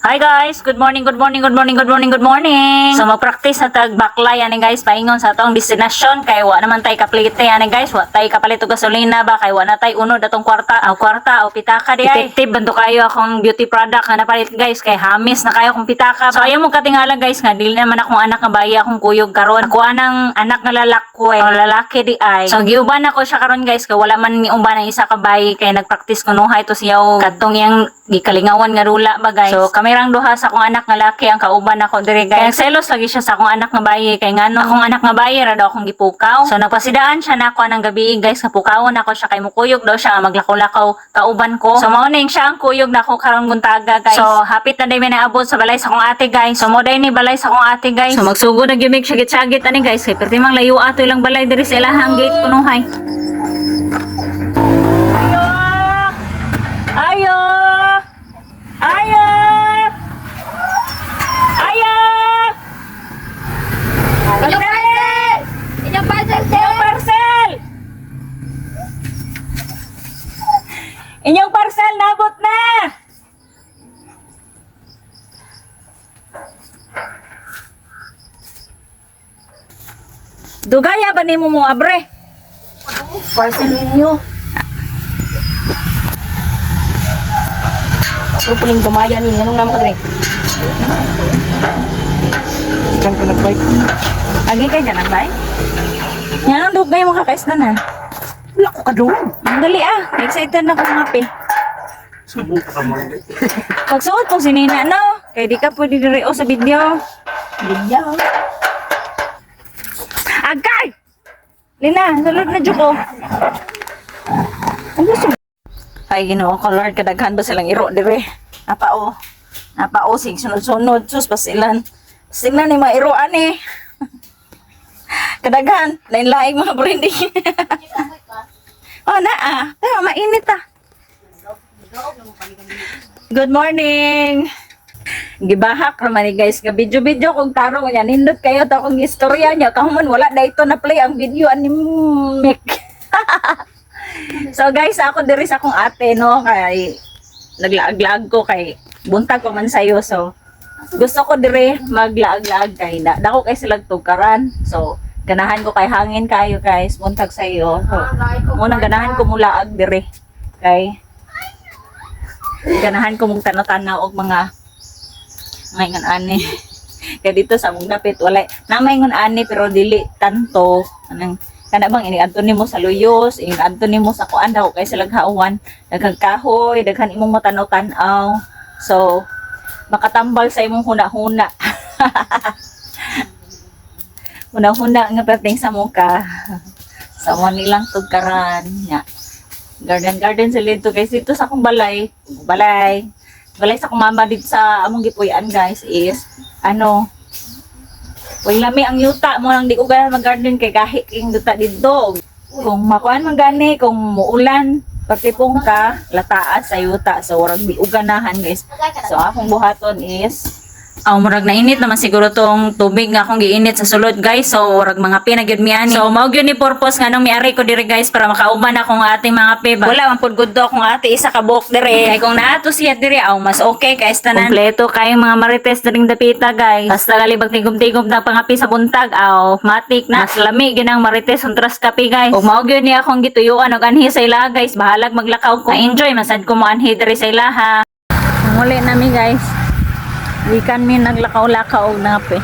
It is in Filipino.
Hi guys, good morning, good morning, good morning, good morning, good morning. So mag-practice na tag baklay ani guys, paingon sa atong destinasyon kay wa naman tay kaplite ani guys, wa tay kapalit og gasolina ba kay wa na tay unod atong kwarta o pitaka di ay. Effective banto kayo akong beauty product nga napalit guys kay hamis na kayo akong pitaka. So ayaw mo katingala guys nga dili naman akong anak nga bayi akong kuyog karon. Ako anang anak nga lalaki di ay. So giuban ako siya karon guys kay wala man ni umban ang isa ka bayi kay nagpractice ko nuhay to siya kadtong yang gikalingawan nga rula ba guys. So kamerang duha sa akong anak nga laki ang kauban ako diri guys. Kaya selos lagi siya sa akong anak nga bayi kay ngano akong anak nga bayi ra daw akong gipukaw. So nagpasidaan siya nako anang gabi guys nga pukawon ako siya kay mukuyog daw siya maglakaw-lakaw kauban ko. So mao ning siya ang kuyog nako karong buntaga guys. So hapit na day may naabot sa balay sa akong ate guys. So mo day ni balay sa akong ate guys. So magsugod na gyud sagit-sagit ani guys kay perti mang layo ato ilang balay diri sa ilahang gate kunuhay. Ayo! Ayo! Ayo! Inyong parcel! Inyong parcel, sir! Inyong parcel! Inyong parcel, nabot na! Dugaya ba ni mo abre? Parcel ninyo. Ako po ning dumaya ninyo. Anong naman ka rin? Ikan ko nag-bike. Agi kay ka nagbay? Yan ang dugay mo kakais na na. Wala ko ka doon. Ang dali ah. Excited na ko ngapi. Pagsuot ko si Nina, no? Kaya di ka pwede direo sa video. Bigyan. Agay! Lina, salud na dyo ko. Ang gusto mo? Ay, ginoo ko, Lord, kadaghan ba silang iro, dire? Napao, sig sunod-sunod, sus, pasilan. Pasilan ni mga iroan eh. Kadaghan, lain-laing mga branding. Oh, pero mainit ah. Good morning! Gibahak naman ni guys, nga video-video kung tarong yan, hindot kayo ta kung istorya niya, kahuman wala na ito na play ang video ani Mick. So guys, ako diri sa akong ate no, kay naglaag-laag ko kay buntag ko man sayo. So gusto ko diri maglaag-laag kay dako kay sila tugkaran. So ganahan ko kay hangin kayo guys, buntag sayo. So muna ganahan ko mulaag diri. Kay ganahan ko mong tanaw-tanaw og mga ngayon ani. Kaya dito sa mong dapit wala namay ngon ani pero dili tanto anang kana bang iniadto nimo sa luyos, iniadto nimo sa kuan daw kay sa laghawan, daghang kahoy, daghan imong matanaw-tanaw. So makatambal sa imong huna-huna. Huna-huna nga perting sa muka. Sa nilang tugkaran nya. Garden sila dito guys dito sa akong balay sa akong mama dito sa among gipuy-an guys is Uy, lami ang yuta mo nang di ko gana mag-garden kay gahi king duta dito. Kung makuan man gani, kung muulan, patipong ka, lataan sa yuta. So, warag di uganahan guys. So, akong buhaton is murag na init naman siguro tong tubig nga akong giinit sa sulod guys. So warag mga pinagyud mi ani. So mao gyud ni purpose nga nang miari ko diri guys para makauban ako ng ating mga piba. Wala man pud gud do akong ate isa ka buok diri. Kay kung naato siya diri mas okay kay tanan. Kompleto kay mga marites diring dapita guys. Basta galibag tigom-tigom na pangapi sa buntag matik na. Mas lami ginang marites untras kape guys. Ug mao gyud ni akong gituyuan og anhi sa ila guys. Bahalag maglakaw ko. Enjoy masad ko mo anhi diri sa ila ha. Muli nami guys. Ikan mi naglakaw-lakaw na pe.